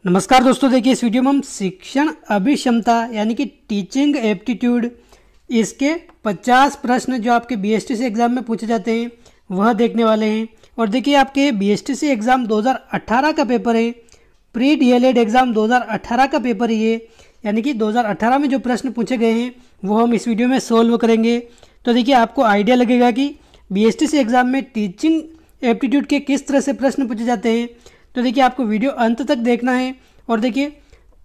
नमस्कार दोस्तों, देखिए इस वीडियो में हम शिक्षण अभिक्षमता यानी कि टीचिंग एप्टीट्यूड इसके 50 प्रश्न जो आपके बीएसटीसी एग्जाम में पूछे जाते हैं वह देखने वाले हैं। और देखिए आपके बीएसटीसी एग्जाम 2018 का पेपर है, प्री डीएलएड एग्जाम 2018 का पेपर ये, यानी कि 2018 में जो प्रश्न पूछे गए हैं वो हम इस वीडियो में सोल्व करेंगे। तो देखिए आपको आइडिया लगेगा कि बीएसटीसी एग्जाम में टीचिंग एप्टीट्यूड के किस तरह से प्रश्न पूछे जाते हैं। तो देखिए आपको वीडियो अंत तक देखना है। और देखिए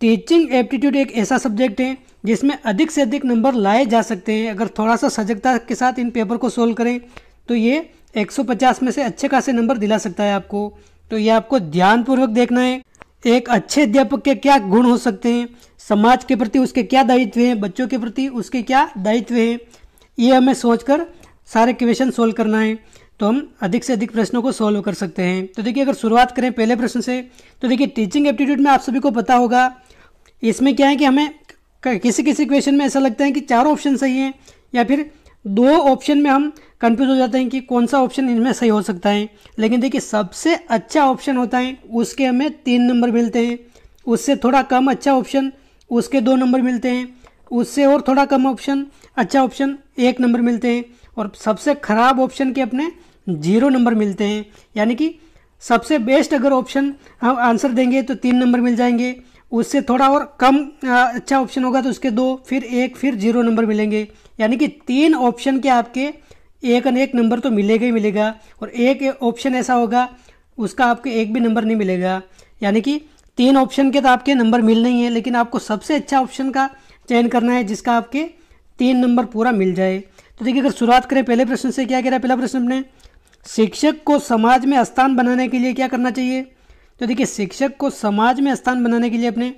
टीचिंग एप्टीट्यूड एक ऐसा सब्जेक्ट है जिसमें अधिक से अधिक नंबर लाए जा सकते हैं। अगर थोड़ा सा सजगता के साथ इन पेपर को सोल्व करें तो ये 150 में से अच्छे खासे नंबर दिला सकता है आपको। तो ये आपको ध्यानपूर्वक देखना है। एक अच्छे अध्यापक के क्या गुण हो सकते हैं, समाज के प्रति उसके क्या दायित्व हैं, बच्चों के प्रति उसके क्या दायित्व हैं, ये हमें सोचकर सारे क्वेश्चन सोल्व करना है। तो हम अधिक से अधिक प्रश्नों को सोल्व कर सकते हैं। तो देखिए अगर शुरुआत करें पहले प्रश्न से, तो देखिए टीचिंग एप्टीट्यूड में आप सभी को पता होगा इसमें क्या है कि हमें किसी किसी क्वेश्चन में ऐसा लगता है कि 4 ऑप्शन सही हैं या फिर 2 ऑप्शन में हम कंफ्यूज हो जाते हैं कि कौन सा ऑप्शन इनमें सही हो सकता है। लेकिन देखिए सबसे अच्छा ऑप्शन होता है उसके हमें 3 नंबर मिलते हैं, उससे थोड़ा कम अच्छा ऑप्शन उसके 2 नंबर मिलते हैं, उससे और थोड़ा कम ऑप्शन अच्छा ऑप्शन 1 नंबर मिलते हैं, और सबसे खराब ऑप्शन के अपने 0 नंबर मिलते हैं। यानी कि सबसे बेस्ट अगर ऑप्शन हम आंसर देंगे तो 3 नंबर मिल जाएंगे, उससे थोड़ा और कम अच्छा ऑप्शन होगा तो उसके 2, फिर 1, फिर 0 नंबर मिलेंगे। यानी कि 3 ऑप्शन के आपके 1 नंबर तो मिलेगा ही मिलेगा, और एक ऑप्शन ऐसा होगा उसका आपके 1 भी नंबर नहीं मिलेगा। यानी कि 3 ऑप्शन के तो आपके नंबर मिलने ही हैं, लेकिन आपको सबसे अच्छा ऑप्शन का चयन करना है जिसका आपके 3 नंबर पूरा मिल जाए। तो देखिए अगर शुरुआत करें पहले प्रश्न से, क्या कह रहा है पहला प्रश्न अपने, शिक्षक को समाज में स्थान बनाने के लिए क्या करना चाहिए। तो देखिए शिक्षक को समाज में स्थान बनाने के लिए अपने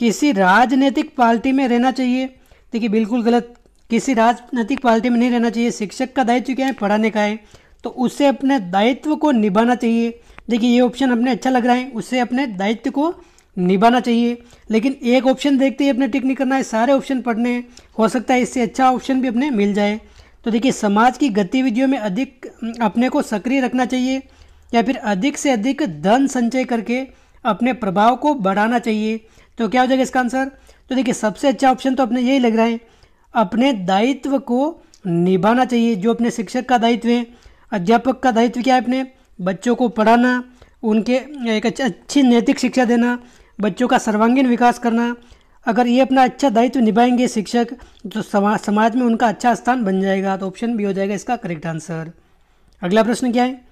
किसी राजनीतिक पार्टी में रहना चाहिए। देखिए बिल्कुल गलत, किसी राजनीतिक पार्टी में नहीं रहना चाहिए। शिक्षक का दायित्व क्या है, पढ़ाने का है, तो उससे अपने दायित्व को निभाना चाहिए। देखिए ये ऑप्शन अपने अच्छा लग रहा है, उससे अपने दायित्व को निभाना चाहिए। लेकिन एक ऑप्शन देखते ही अपने टिक नहीं करना है, सारे ऑप्शन पढ़ने हैं, हो सकता है इससे अच्छा ऑप्शन भी अपने मिल जाए। तो देखिए समाज की गतिविधियों में अधिक अपने को सक्रिय रखना चाहिए, या फिर अधिक से अधिक धन संचय करके अपने प्रभाव को बढ़ाना चाहिए। तो क्या हो जाएगा इसका आंसर। तो देखिए सबसे अच्छा ऑप्शन तो अपने यही लग रहा है, अपने दायित्व को निभाना चाहिए। जो अपने शिक्षक का दायित्व है, अध्यापक का दायित्व क्या है, अपने बच्चों को पढ़ाना, उनके एक अच्छी नैतिक शिक्षा देना, बच्चों का सर्वांगीण विकास करना। अगर ये अपना अच्छा दायित्व निभाएंगे शिक्षक तो समाज में उनका अच्छा स्थान बन जाएगा। तो ऑप्शन बी हो जाएगा इसका करेक्ट आंसर। अगला प्रश्न क्या है,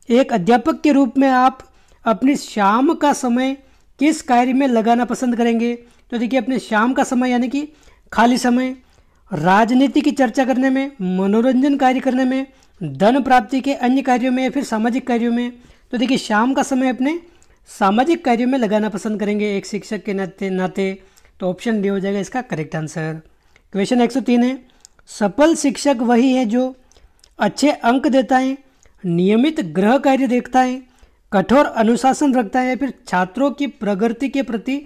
एक अध्यापक के रूप में आप अपनी शाम का समय किस कार्य में लगाना पसंद करेंगे। तो देखिए अपने शाम का समय यानी कि खाली समय राजनीति की चर्चा करने में, मनोरंजन कार्य करने में, धन प्राप्ति के अन्य कार्यों में, या फिर सामाजिक कार्यों में। तो देखिए शाम का समय अपने सामाजिक कार्यों में लगाना पसंद करेंगे एक शिक्षक के नाते। तो ऑप्शन डी हो जाएगा इसका करेक्ट आंसर। क्वेश्चन 103 है, सफल शिक्षक वही है जो अच्छे अंक देता है, नियमित गृह कार्य देखता है, कठोर अनुशासन रखता है, या फिर छात्रों की प्रगति के प्रति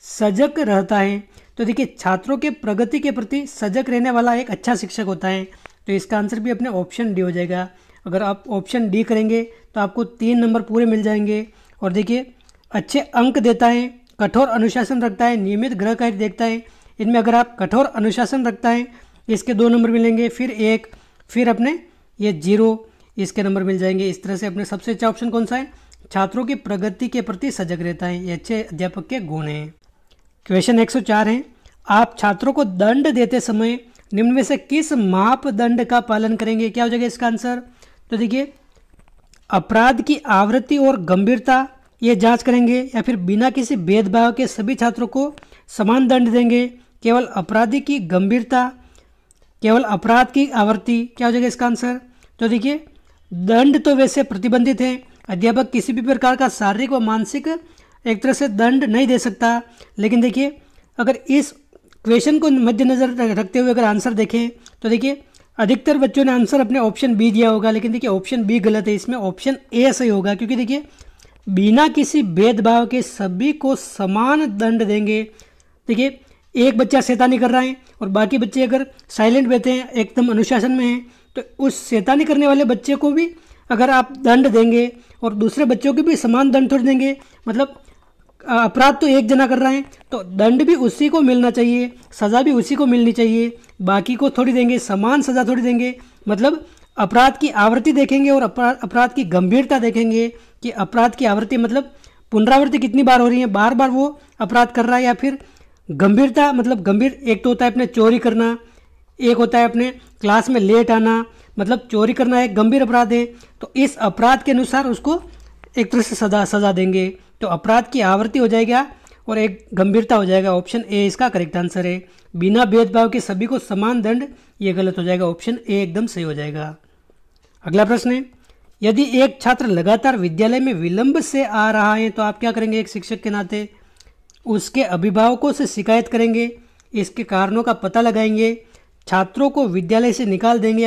सजग रहता है। तो देखिए छात्रों के प्रगति के प्रति सजग रहने वाला एक अच्छा शिक्षक होता है। तो इसका आंसर भी अपने ऑप्शन डी हो जाएगा। अगर आप ऑप्शन डी करेंगे तो आपको 3 नंबर पूरे मिल जाएंगे। और देखिए अच्छे अंक देता है, कठोर अनुशासन रखता है, नियमित गृह कार्य देखता है, इनमें अगर आप कठोर अनुशासन रखता है इसके 2 नंबर मिलेंगे, फिर 1, फिर अपने ये 0 इसके नंबर मिल जाएंगे। इस तरह से अपने सबसे अच्छा ऑप्शन कौन सा है, छात्रों की प्रगति के प्रति सजग रहता है। ये अच्छे अध्यापक के गुण हैं। क्वेश्चन 104 है, आप छात्रों को दंड देते समय निम्न में से किस मापदंड का पालन करेंगे। क्या हो जाएगा इसका आंसर। तो देखिए अपराध की आवृत्ति और गंभीरता ये जांच करेंगे, या फिर बिना किसी भेदभाव के सभी छात्रों को समान दंड देंगे, केवल अपराधी की गंभीरता, केवल अपराध की आवृत्ति। क्या हो जाएगा इसका आंसर। तो देखिए दंड तो वैसे प्रतिबंधित है, अध्यापक किसी भी प्रकार का शारीरिक व मानसिक एक तरह से दंड नहीं दे सकता। लेकिन देखिए अगर इस क्वेश्चन को मद्देनजर रखते हुए अगर आंसर देखें तो देखिए अधिकतर बच्चों ने आंसर अपने ऑप्शन बी दिया होगा, लेकिन देखिए ऑप्शन बी गलत है, इसमें ऑप्शन ए सही होगा। क्योंकि देखिए बिना किसी भेदभाव के सभी को समान दंड देंगे। देखिए एक बच्चा शैतानी कर रहा है और बाकी बच्चे अगर साइलेंट बैठे हैं, एकदम अनुशासन में हैं, तो उस शैतानी करने वाले बच्चे को भी अगर आप दंड देंगे और दूसरे बच्चों को भी समान दंड थोड़ी देंगे, मतलब अपराध तो एक जना कर रहा है तो दंड भी उसी को मिलना चाहिए, सज़ा भी उसी को मिलनी चाहिए, बाकी को थोड़ी देंगे, समान सज़ा थोड़ी देंगे। मतलब अपराध की आवृत्ति देखेंगे और अपराध की गंभीरता देखेंगे कि अपराध की आवृत्ति मतलब पुनरावृत्ति कितनी बार हो रही है, बार बार वो अपराध कर रहा है, या फिर गंभीरता मतलब गंभीर। एक तो होता है अपने चोरी करना, एक होता है अपने क्लास में लेट आना, मतलब चोरी करना एक गंभीर अपराध है, तो इस अपराध के अनुसार उसको एक तरह से सजा देंगे। तो अपराध की आवृत्ति हो जाएगा और एक गंभीरता हो जाएगा। ऑप्शन ए इसका करेक्ट आंसर है। बिना भेदभाव के सभी को समान दंड, ये गलत हो जाएगा, ऑप्शन ए एकदम सही हो जाएगा। अगला प्रश्न है, यदि एक छात्र लगातार विद्यालय में विलंब से आ रहा है तो आप क्या करेंगे एक शिक्षक के नाते? उसके अभिभावकों से शिकायत करेंगे, इसके कारणों का पता लगाएंगे, छात्रों को विद्यालय से निकाल देंगे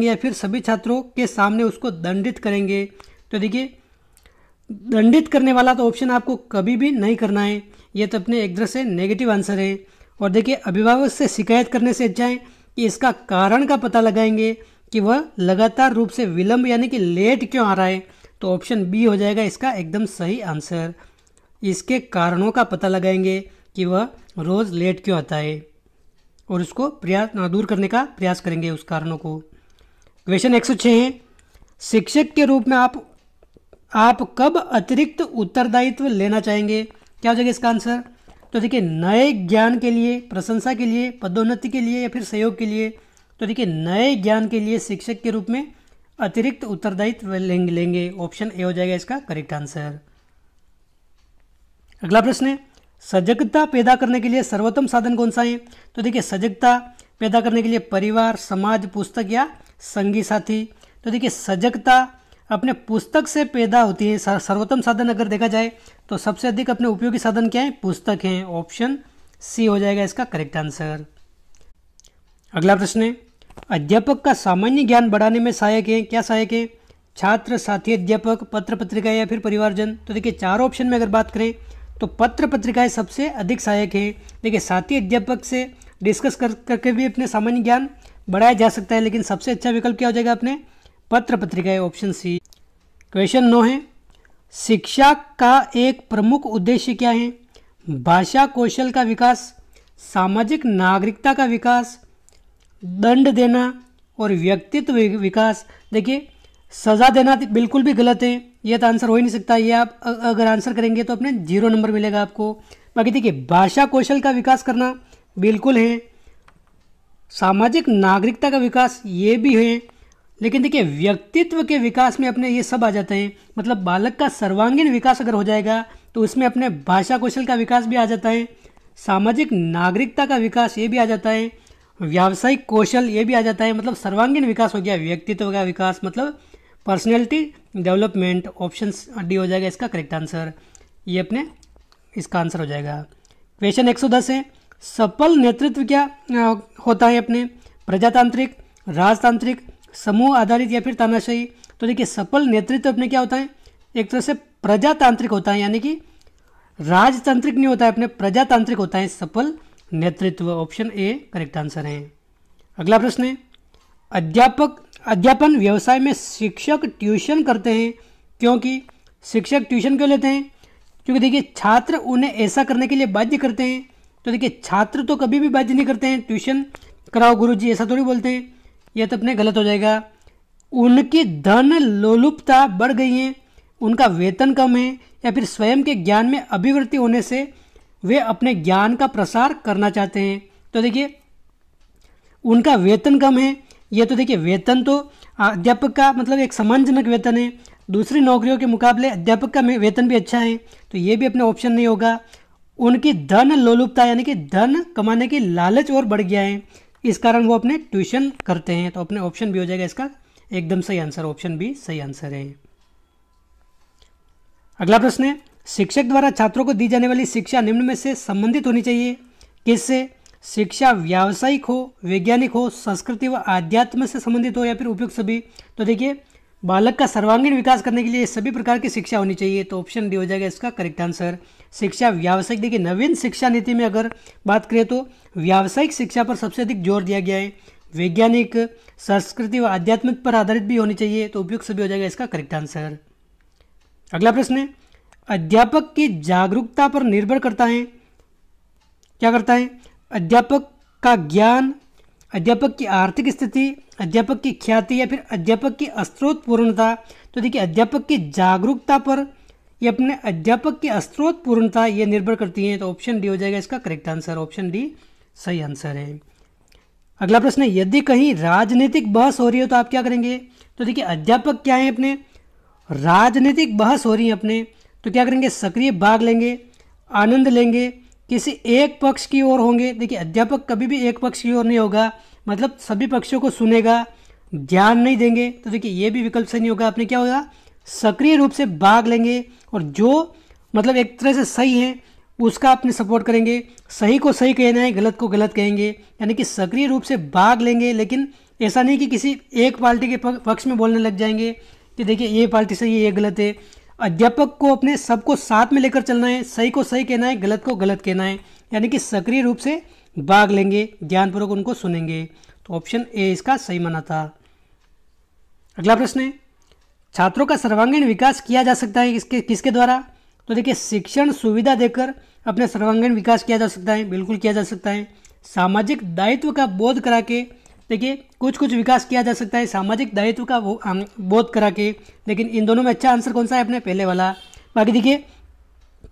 या फिर सभी छात्रों के सामने उसको दंडित करेंगे। तो देखिए दंडित करने वाला तो ऑप्शन आपको कभी भी नहीं करना है, ये तो अपने एक तरह से नेगेटिव आंसर है। और देखिए अभिभावक से शिकायत करने से अच्छा है कि इसका कारण का पता लगाएंगे कि वह लगातार रूप से विलंब यानी कि लेट क्यों आ रहा है, तो ऑप्शन बी हो जाएगा इसका एकदम सही आंसर। इसके कारणों का पता लगाएंगे कि वह रोज़ लेट क्यों आता है और उसको दूर करने का प्रयास करेंगे उस कारणों को। क्वेश्चन 106 है, शिक्षक के रूप में आप कब अतिरिक्त उत्तरदायित्व लेना चाहेंगे? क्या हो जाएगा इसका आंसर? तो देखिए नए ज्ञान के लिए, प्रशंसा के लिए, पदोन्नति के लिए या फिर सहयोग के लिए। तो देखिए नए ज्ञान के लिए शिक्षक के रूप में अतिरिक्त उत्तरदायित्व लेंगे, ऑप्शन ए हो जाएगा इसका करेक्ट आंसर। अगला प्रश्न है, सजगता पैदा करने के लिए सर्वोत्तम साधन कौन सा है? तो देखिए सजगता पैदा करने के लिए परिवार, समाज, पुस्तक या संगी साथी। तो देखिए सजगता अपने पुस्तक से पैदा होती है। सर्वोत्तम साधन अगर देखा जाए तो सबसे अधिक अपने उपयोगी साधन क्या है? पुस्तक हैं, ऑप्शन सी हो जाएगा इसका करेक्ट आंसर। अगला प्रश्न है, अध्यापक का सामान्य ज्ञान बढ़ाने में सहायक है, क्या सहायक है? छात्र, साथी, अध्यापक, पत्र पत्रिका या फिर परिवारजन। तो देखिए चार ऑप्शन में अगर बात करें तो पत्र पत्रिकाएं सबसे अधिक सहायक है। देखिए साथी अध्यापक से डिस्कस करके भी अपने सामान्य ज्ञान बढ़ाया जा सकता है, लेकिन सबसे अच्छा विकल्प क्या हो जाएगा अपने पत्र पत्रिकाएं, ऑप्शन सी। क्वेश्चन 9 है, शिक्षा का एक प्रमुख उद्देश्य क्या है? भाषा कौशल का विकास, सामाजिक नागरिकता का विकास, दंड देना और व्यक्तित्व विकास। देखिए सजा देना बिल्कुल भी गलत है, यह तो आंसर हो ही नहीं सकता। ये आप अगर आंसर करेंगे तो अपने 0 नंबर मिलेगा आपको। बाकी देखिए भाषा कौशल का विकास करना बिल्कुल है, सामाजिक नागरिकता का विकास ये भी है, लेकिन देखिए व्यक्तित्व के विकास में अपने ये सब आ जाते हैं। मतलब बालक का सर्वांगीण विकास अगर हो जाएगा तो उसमें अपने भाषा कौशल का विकास भी आ जाता है, सामाजिक नागरिकता का विकास ये भी आ जाता है, व्यावसायिक कौशल ये भी आ जाता है। मतलब सर्वांगीण विकास हो गया, व्यक्तित्व का विकास मतलब पर्सनैलिटी डेवलपमेंट, ऑप्शन डी हो जाएगा इसका करेक्ट आंसर। ये अपने इसका आंसर हो जाएगा। क्वेश्चन 110 है, सफल नेतृत्व क्या होता है अपने? प्रजातांत्रिक, राजतांत्रिक, समूह आधारित या फिर तानाशाही। तो देखिए सफल नेतृत्व अपने क्या होता है? एक तरह से प्रजातांत्रिक होता है, यानी कि राजतांत्रिक नहीं होता है, अपने प्रजातांत्रिक होता है सफल नेतृत्व, ऑप्शन ए करेक्ट आंसर है। अगला प्रश्न है, अध्यापन व्यवसाय में शिक्षक ट्यूशन करते हैं, क्योंकि शिक्षक ट्यूशन क्यों लेते हैं? क्योंकि देखिए छात्र उन्हें ऐसा करने के लिए बाध्य करते हैं। तो देखिए छात्र तो कभी भी बाध्य नहीं करते हैं, ट्यूशन कराओ गुरुजी ऐसा थोड़ी बोलते हैं, यह तो अपने गलत हो जाएगा। उनकी धन लोलुपता बढ़ गई है, उनका वेतन कम है या फिर स्वयं के ज्ञान में अभिवृद्धि होने से वे अपने ज्ञान का प्रसार करना चाहते हैं। तो देखिए उनका वेतन कम है, ये तो देखिए वेतन तो अध्यापक का मतलब एक सम्मानजनक वेतन है, दूसरी नौकरियों के मुकाबले अध्यापक का वेतन भी अच्छा है, तो ये भी अपने ऑप्शन नहीं होगा। उनकी धन लोलुपता यानी कि धन कमाने की लालच और बढ़ गया है, इस कारण वो अपने ट्यूशन करते हैं, तो अपने ऑप्शन भी हो जाएगा इसका एकदम सही आंसर, ऑप्शन बी सही आंसर है। अगला प्रश्न है, शिक्षक द्वारा छात्रों को दी जाने वाली शिक्षा निम्न में से संबंधित होनी चाहिए, किससे? शिक्षा व्यावसायिक हो, वैज्ञानिक हो, संस्कृति व आध्यात्म से संबंधित हो या फिर उपयुक्त सभी। तो देखिए बालक का सर्वांगीण विकास करने के लिए सभी प्रकार की शिक्षा होनी चाहिए, तो ऑप्शन डी हो जाएगा इसका करेक्ट आंसर। शिक्षा व्यावसायिक, देखिए नवीन शिक्षा नीति में अगर बात करें तो व्यावसायिक शिक्षा पर सबसे अधिक जोर दिया गया है, वैज्ञानिक, संस्कृति व आध्यात्मिक पर आधारित भी होनी चाहिए, तो उपयुक्त सभी हो जाएगा इसका करेक्ट आंसर। अगला प्रश्न है, अध्यापक की जागरूकता पर निर्भर करता है। क्या करता है? अध्यापक का ज्ञान, अध्यापक की आर्थिक स्थिति, अध्यापक की ख्याति या फिर अध्यापक की स्रोतपूर्णता। तो देखिए अध्यापक की जागरूकता पर ये अपने अध्यापक की स्रोतपूर्णता ये निर्भर करती है। तो ऑप्शन डी हो जाएगा इसका करेक्ट आंसर। ऑप्शन डी सही आंसर है। अगला प्रश्न है, यदि कहीं राजनीतिक बहस हो रही हो तो आप क्या करेंगे? तो देखिए अध्यापक क्या है अपने, राजनीतिक बहस हो रही है अपने, तो क्या करेंगे? सक्रिय भाग लेंगे, आनंद लेंगे, किसी एक पक्ष की ओर होंगे। देखिए अध्यापक कभी भी एक पक्ष की ओर नहीं होगा, मतलब सभी पक्षों को सुनेगा, ध्यान नहीं देंगे। तो देखिए ये भी विकल्प सही नहीं होगा। आपने क्या होगा? सक्रिय रूप से भाग लेंगे और जो मतलब एक तरह से सही है उसका आपने सपोर्ट करेंगे, सही को सही कहना है, गलत को गलत कहेंगे, यानी कि सक्रिय रूप से भाग लेंगे। लेकिन ऐसा नहीं कि किसी एक पार्टी के पक्ष में बोलने लग जाएंगे कि देखिए ये पार्टी सही है ये गलत है। अध्यापक को अपने सबको साथ में लेकर चलना है, सही को सही कहना है, गलत को गलत कहना है, यानी कि सक्रिय रूप से भाग लेंगे, ध्यानपूर्वक उनको सुनेंगे। तो ऑप्शन ए इसका सही माना था। अगला प्रश्न है, छात्रों का सर्वांगीण विकास किया जा सकता है किसके द्वारा? तो देखिए शिक्षण सुविधा देकर अपने सर्वांगीण विकास किया जा सकता है, बिल्कुल किया जा सकता है। सामाजिक दायित्व का बोध करा के देखिए कुछ विकास किया जा सकता है, सामाजिक दायित्व का बोध करा के। लेकिन इन दोनों में अच्छा आंसर कौन सा है? अपने पहले वाला। बाकी देखिए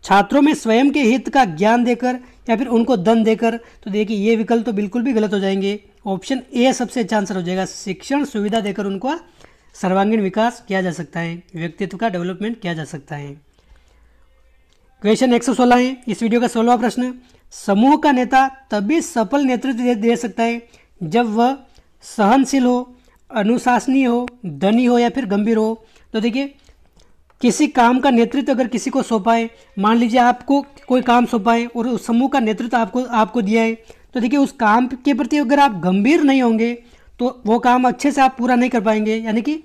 छात्रों में स्वयं के हित का ज्ञान देकर या फिर उनको धन देकर, तो देखिए ये विकल्प तो बिल्कुल भी गलत हो जाएंगे। ऑप्शन ए सबसे अच्छा आंसर हो जाएगा, शिक्षण सुविधा देकर उनको सर्वांगीण विकास किया जा सकता है, व्यक्तित्व का डेवलपमेंट किया जा सकता है। क्वेश्चन 116 है इस वीडियो का 16वां प्रश्न, समूह का नेता तभी सफल नेतृत्व दे सकता है जब वह सहनशील हो, अनुशासनीय हो, धनी हो या फिर गंभीर हो। तो देखिए किसी काम का नेतृत्व अगर किसी को सौंपा है, मान लीजिए आपको कोई काम सौंपा है और उस समूह का नेतृत्व आपको दिया है, तो देखिए उस काम के प्रति अगर आप गंभीर नहीं होंगे तो वो काम अच्छे से आप पूरा नहीं कर पाएंगे। यानी कि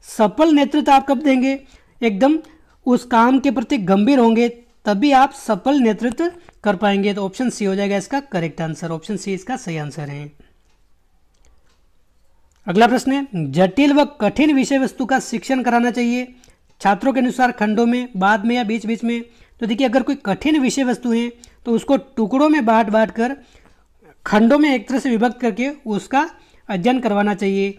सफल नेतृत्व आप कब देंगे? एकदम उस काम के प्रति गंभीर होंगे, तभी आप सफल नेतृत्व कर पाएंगे। तो ऑप्शन सी हो जाएगा इसका करेक्ट आंसर। ऑप्शन सी इसका सही आंसर है। अगला प्रश्न है, जटिल व कठिन विषय वस्तु का शिक्षण कराना चाहिए छात्रों के अनुसार खंडों में, बाद में या बीच बीच में। तो देखिए अगर कोई कठिन विषय वस्तु है तो उसको टुकड़ों में बांट कर खंडों में एक तरह से विभक्त करके उसका अध्ययन करवाना चाहिए,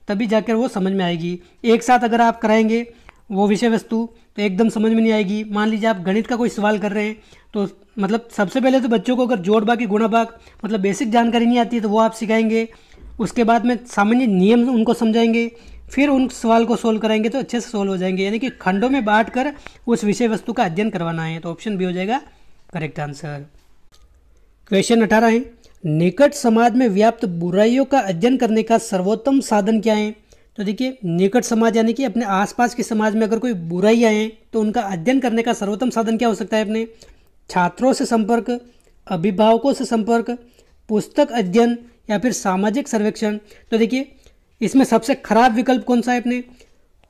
तभी जाकर वो समझ में आएगी। एक साथ अगर आप कराएंगे वो विषय वस्तु तो एकदम समझ में नहीं आएगी। मान लीजिए आप गणित का कोई सवाल कर रहे हैं तो मतलब सबसे पहले तो बच्चों को अगर जोड़ भाग गुणा भाग मतलब बेसिक जानकारी नहीं आती है तो वो आप सिखाएंगे, उसके बाद में सामान्य नियम उनको समझाएंगे, फिर उन सवाल को सोल्व कराएंगे तो अच्छे से सोल्व हो जाएंगे। यानी कि खंडों में बांट कर उस विषय वस्तु का अध्ययन करवाना है। तो ऑप्शन बी हो जाएगा करेक्ट आंसर। क्वेश्चन 18 है, निकट समाज में व्याप्त बुराइयों का अध्ययन करने का सर्वोत्तम साधन क्या है? तो देखिए निकट समाज यानी कि अपने आसपास के समाज में अगर कोई बुराइयां हैं तो उनका अध्ययन करने का सर्वोत्तम साधन क्या हो सकता है? अपने छात्रों से संपर्क, अभिभावकों से संपर्क, पुस्तक अध्ययन या फिर सामाजिक सर्वेक्षण। तो देखिए इसमें सबसे खराब विकल्प कौन सा है? अपने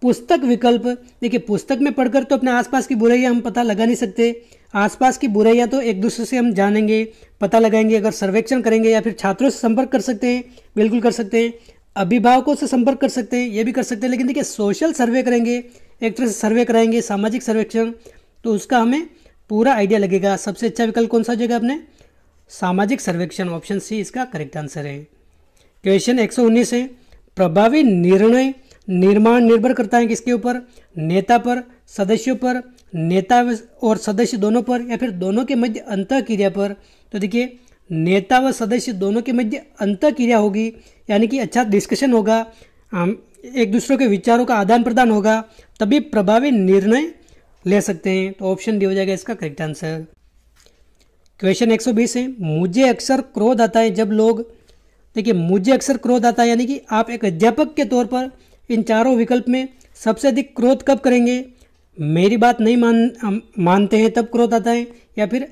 पुस्तक विकल्प। देखिए पुस्तक में पढ़कर तो अपने आसपास की बुराइयां हम पता लगा नहीं सकते, आसपास की बुराइयां तो एक दूसरे से हम जानेंगे, पता लगाएंगे। अगर सर्वेक्षण करेंगे या फिर छात्रों से संपर्क कर सकते हैं, बिल्कुल कर सकते हैं, अभिभावकों से संपर्क कर सकते हैं, ये भी कर सकते हैं। लेकिन देखिए सोशल सर्वे करेंगे, एक तरह से सर्वे कराएंगे, सामाजिक सर्वेक्षण, तो उसका हमें पूरा आइडिया लगेगा। सबसे अच्छा विकल्प कौन सा हो जाएगा? अपने सामाजिक सर्वेक्षण। ऑप्शन सी इसका करेक्ट आंसर है। क्वेश्चन 119 है, प्रभावी निर्णय निर्माण निर्भर करता है किसके ऊपर? नेता पर, सदस्यों पर, नेता और सदस्य दोनों पर या फिर दोनों के मध्य अंतःक्रिया पर। तो देखिए नेता व सदस्य दोनों के मध्य अंतःक्रिया होगी, यानी कि अच्छा डिस्कशन होगा, एक दूसरे के विचारों का आदान प्रदान होगा, तभी प्रभावी निर्णय ले सकते हैं। तो ऑप्शन डी हो जाएगा इसका करेक्ट आंसर। क्वेश्चन 120 है, मुझे अक्सर क्रोध आता है जब लोग। देखिए मुझे अक्सर क्रोध आता है यानी कि आप एक अध्यापक के तौर पर इन चारों विकल्प में सबसे अधिक क्रोध कब करेंगे? मेरी बात नहीं मानते हैं तब क्रोध आता है, या फिर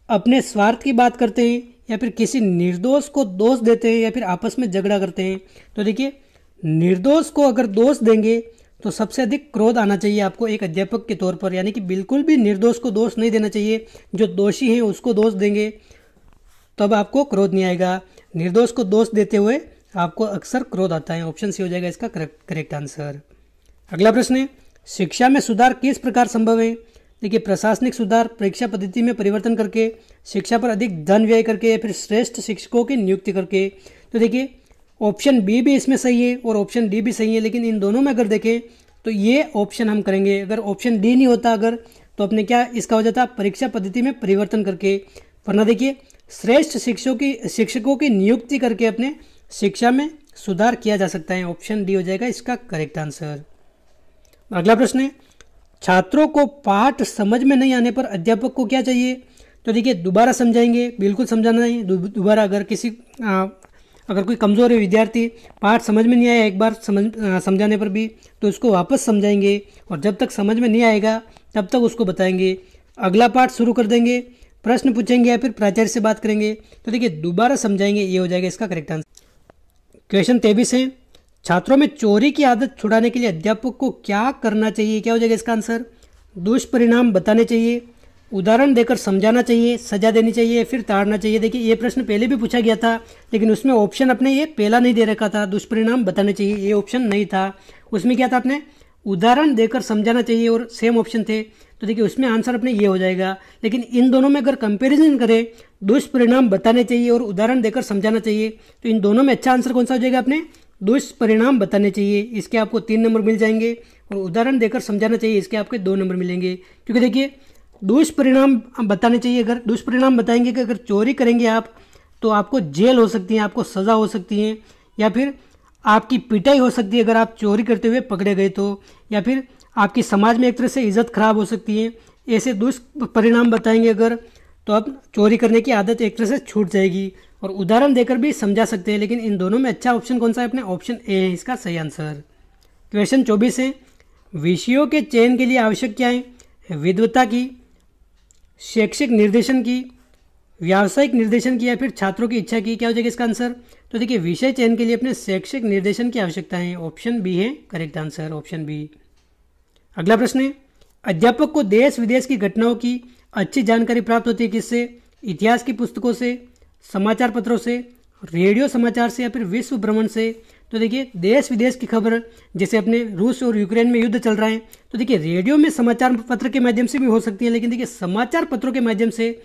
अपने स्वार्थ की बात करते हैं, या फिर किसी निर्दोष को दोष देते हैं, या फिर आपस में झगड़ा करते हैं। तो देखिए निर्दोष को अगर दोष देंगे तो सबसे अधिक क्रोध आना चाहिए आपको एक अध्यापक के तौर पर, यानी कि बिल्कुल भी निर्दोष को दोष नहीं देना चाहिए। जो दोषी हैं उसको दोष देंगे तब आपको क्रोध नहीं आएगा, निर्दोष को दोष देते हुए आपको अक्सर क्रोध आता है। ऑप्शन सी हो जाएगा इसका करेक्ट आंसर। अगला प्रश्न है, शिक्षा में सुधार किस प्रकार संभव है? देखिए प्रशासनिक सुधार, परीक्षा पद्धति में परिवर्तन करके, शिक्षा पर अधिक धन व्यय करके, या फिर श्रेष्ठ शिक्षकों की नियुक्ति करके। तो देखिए ऑप्शन बी भी इसमें सही है और ऑप्शन डी भी सही है, लेकिन इन दोनों में अगर देखें तो ये ऑप्शन हम करेंगे। अगर ऑप्शन डी नहीं होता अगर, तो अपने क्या इसका हो जाता परीक्षा पद्धति में परिवर्तन करके, वरना देखिए श्रेष्ठ शिक्षकों की नियुक्ति करके अपने शिक्षा में सुधार किया जा सकता है। ऑप्शन डी हो जाएगा इसका करेक्ट आंसर। अगला प्रश्न है, छात्रों को पाठ समझ में नहीं आने पर अध्यापक को क्या चाहिए? तो देखिए दोबारा समझाएंगे, बिल्कुल समझाना है दोबारा। अगर कोई कमज़ोर है विद्यार्थी, पाठ समझ में नहीं आया एक बार समझाने पर भी, तो उसको वापस समझाएंगे और जब तक समझ में नहीं आएगा तब तक उसको बताएंगे। अगला पाठ शुरू कर देंगे, प्रश्न पूछेंगे या फिर प्राचार्य से बात करेंगे। तो देखिए दोबारा समझाएंगे, ये हो जाएगा इसका करेक्ट आंसर। क्वेश्चन 23 है, छात्रों में चोरी की आदत छुड़ाने के लिए अध्यापक को क्या करना चाहिए? क्या हो जाएगा इसका आंसर? दुष्परिणाम बताने चाहिए, उदाहरण देकर समझाना चाहिए, सजा देनी चाहिए, फिर ताड़ना चाहिए। देखिए ये प्रश्न पहले भी पूछा गया था, लेकिन उसमें ऑप्शन अपने ये पहला नहीं दे रखा था, दुष्परिणाम बताने चाहिए, ये ऑप्शन नहीं था। उसमें क्या था अपने उदाहरण देकर समझाना चाहिए और सेम ऑप्शन थे। तो देखिए उसमें आंसर अपने ये हो जाएगा। लेकिन इन दोनों में अगर कंपैरिजन करें, दुष्परिणाम बताने चाहिए और उदाहरण देकर समझाना चाहिए, तो इन दोनों में अच्छा आंसर कौन सा हो जाएगा अपने? दुष्परिणाम बताने चाहिए। इसके आपको 3 नंबर मिल जाएंगे और उदाहरण देकर समझाना चाहिए, इसके आपके 2 नंबर मिलेंगे। क्योंकि देखिए दुष्परिणाम बताने चाहिए, अगर दुष्परिणाम बताएंगे कि अगर चोरी करेंगे आप तो आपको जेल हो सकती है, आपको सज़ा हो सकती है, या फिर आपकी पिटाई हो सकती है अगर आप चोरी करते हुए पकड़े गए तो, या फिर आपकी समाज में एक तरह से इज्जत खराब हो सकती है। ऐसे दुष्परिणाम बताएंगे अगर, तो अब चोरी करने की आदत एक तरह से छूट जाएगी। और उदाहरण देकर भी समझा सकते हैं, लेकिन इन दोनों में अच्छा ऑप्शन कौन सा है अपने? ऑप्शन ए है इसका सही आंसर। क्वेश्चन 24 है, विषयों के चयन के लिए आवश्यक क्या है? विद्वता की, शैक्षिक निर्देशन की, व्यावसायिक निर्देशन की, या फिर छात्रों की इच्छा की। क्या हो जाएगा इसका आंसर? तो देखिए विषय चयन के लिए अपने शैक्षिक निर्देशन की आवश्यकता है। ऑप्शन बी है करेक्ट आंसर, ऑप्शन बी। अगला प्रश्न है, अध्यापक को देश विदेश की घटनाओं की अच्छी जानकारी प्राप्त होती है किससे? इतिहास की पुस्तकों से, समाचार पत्रों से, रेडियो समाचार से, या फिर विश्व भ्रमण से। तो देखिए देश विदेश की खबर, जैसे अपने रूस और यूक्रेन में युद्ध चल रहा है, तो देखिए रेडियो में समाचार पत्र के माध्यम से भी हो सकती है, लेकिन देखिए समाचार पत्रों के माध्यम से,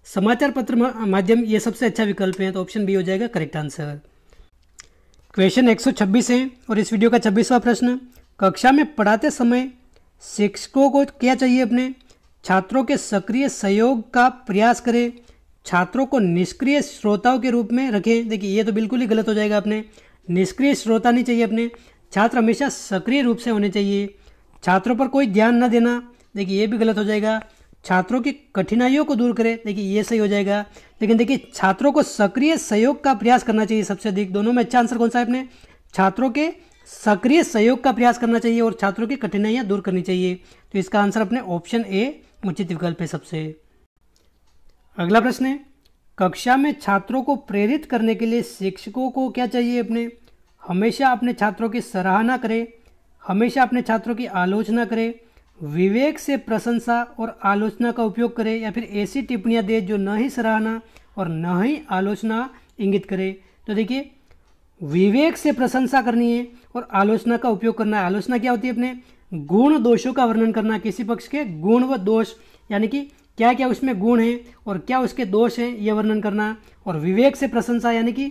समाचार पत्र माध्यम ये सबसे अच्छा विकल्प है। तो ऑप्शन बी हो जाएगा करेक्ट आंसर। क्वेश्चन 126 है और इस वीडियो का 26वां प्रश्न, कक्षा में पढ़ाते समय शिक्षकों को क्या चाहिए अपने? छात्रों के सक्रिय सहयोग का प्रयास करें, छात्रों को निष्क्रिय श्रोताओं के रूप में रखें। देखिए ये तो बिल्कुल ही गलत हो जाएगा अपने, निष्क्रिय श्रोता नहीं चाहिए अपने, छात्र हमेशा सक्रिय रूप से होने चाहिए। छात्रों पर कोई ध्यान न देना, देखिए ये भी गलत हो जाएगा। छात्रों की कठिनाइयों को दूर करें, देखिए ये सही हो जाएगा। लेकिन देखिए छात्रों को सक्रिय सहयोग का प्रयास करना चाहिए सबसे अधिक। दोनों में अच्छा आंसर कौन सा है अपने? छात्रों के सक्रिय सहयोग का प्रयास करना चाहिए और छात्रों की कठिनाइयाँ दूर करनी चाहिए। तो इसका आंसर अपने ऑप्शन ए उचित विकल्प है सबसे। अगला प्रश्न है, कक्षा में छात्रों को प्रेरित करने के लिए शिक्षकों को क्या चाहिए अपने? हमेशा अपने छात्रों की सराहना करें, हमेशा अपने छात्रों की आलोचना करें, विवेक से प्रशंसा और आलोचना का उपयोग करें, या फिर ऐसी टिप्पणियां दे जो न ही सराहना और न ही आलोचना इंगित करे। तो देखिए विवेक से प्रशंसा करनी है और आलोचना का उपयोग करना है। आलोचना क्या होती है अपने? गुण दोषों का वर्णन करना, किसी पक्ष के गुण व दोष, यानी कि क्या क्या उसमें गुण हैं और क्या उसके दोष हैं, ये वर्णन करना। और विवेक से प्रशंसा यानी कि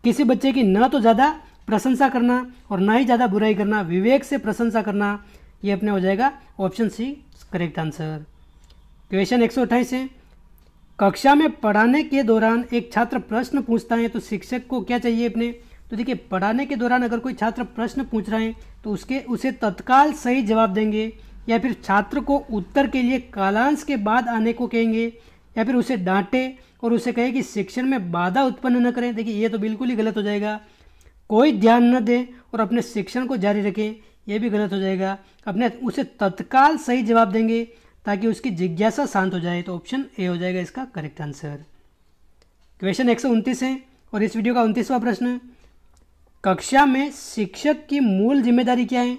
किसी बच्चे की न तो ज़्यादा प्रशंसा करना और ना ही ज़्यादा बुराई करना, विवेक से प्रशंसा करना, ये अपने हो जाएगा option C correct answer. Question 128 है, कक्षा में पढ़ाने के दौरान एक छात्र प्रश्न पूछता है तो शिक्षक को क्या चाहिए अपने? तो देखिए पढ़ाने के दौरान अगर कोई छात्र प्रश्न पूछ रहे हैं तो उसे तत्काल सही जवाब देंगे, या फिर छात्र को उत्तर के लिए कालांश के बाद आने को कहेंगे, या फिर उसे डांटे और उसे कहे कि शिक्षण में बाधा उत्पन्न न करें। देखिए ये तो बिल्कुल ही गलत हो जाएगा। कोई ध्यान न दें और अपने शिक्षण को जारी रखें, ये भी गलत हो जाएगा। अपने उसे तत्काल सही जवाब देंगे ताकि उसकी जिज्ञासा शांत हो जाए। तो ऑप्शन ए हो जाएगा इसका करेक्ट आंसर। क्वेश्चन 129 है और इस वीडियो का 29वां प्रश्न, कक्षा में शिक्षक की मूल जिम्मेदारी क्या है?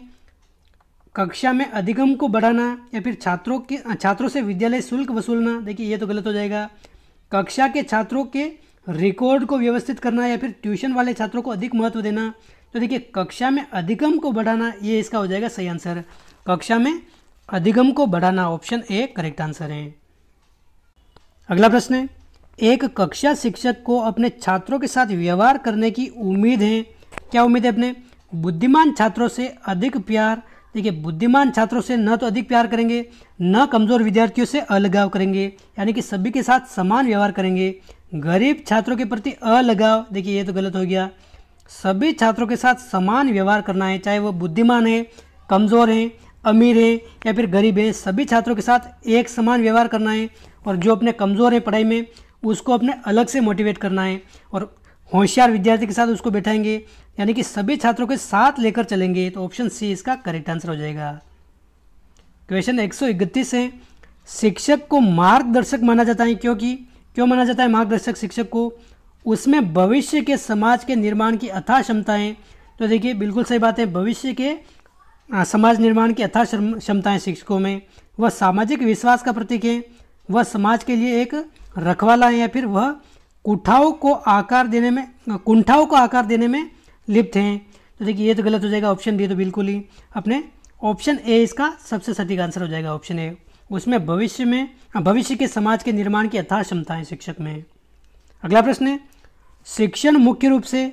कक्षा में अधिगम को बढ़ाना, या फिर छात्रों से विद्यालय शुल्क वसूलना। देखिए ये तो गलत हो जाएगा। कक्षा के छात्रों के रिकॉर्ड को व्यवस्थित करना, या फिर ट्यूशन वाले छात्रों को अधिक महत्व देना। तो देखिए कक्षा में अधिगम को बढ़ाना, ये इसका हो जाएगा सही आंसर। कक्षा में अधिगम को बढ़ाना। ऑप्शन ए करेक्ट आंसर है। अगला प्रश्न है, एक कक्षा शिक्षक को अपने छात्रों के साथ व्यवहार करने की उम्मीद है। क्या उम्मीद है अपने? बुद्धिमान छात्रों से अधिक प्यार। देखिए, बुद्धिमान छात्रों से न तो अधिक प्यार करेंगे, न कमज़ोर विद्यार्थियों से अलगाव करेंगे, यानी कि सभी के साथ समान व्यवहार करेंगे। गरीब छात्रों के प्रति अलगाव, देखिए ये तो गलत हो गया। सभी छात्रों के साथ समान व्यवहार करना है, चाहे वो बुद्धिमान है, कमज़ोर है, अमीर है या फिर गरीब है, सभी छात्रों के साथ एक समान व्यवहार करना है। और जो अपने कमज़ोर है पढ़ाई में, उसको अपने अलग से मोटिवेट करना है, और होशियार विद्यार्थी के साथ उसको बैठाएंगे, यानी कि सभी छात्रों के साथ लेकर चलेंगे। तो ऑप्शन सी इसका करेक्ट आंसर हो जाएगा। क्वेश्चन 131 है, शिक्षक को मार्गदर्शक माना जाता है क्योंकि क्यों माना जाता है मार्गदर्शक शिक्षक को? उसमें भविष्य के समाज के निर्माण की अथाह क्षमताएं। तो देखिए बिल्कुल सही बात है, भविष्य के समाज निर्माण की अथाह क्षमताएं शिक्षकों में। वह सामाजिक विश्वास का प्रतीक है, वह समाज के लिए एक रखवाला है, या फिर वह कुंठाओं को आकार देने में लिप्त हैं। तो देखिए ये तो गलत हो जाएगा, ऑप्शन डी तो बिल्कुल ही अपने ऑप्शन ए इसका सबसे सटीक आंसर हो जाएगा, ऑप्शन ए। उसमें भविष्य के समाज के निर्माण की अथाह क्षमताएं शिक्षक में। अगला प्रश्न है, शिक्षण मुख्य रूप से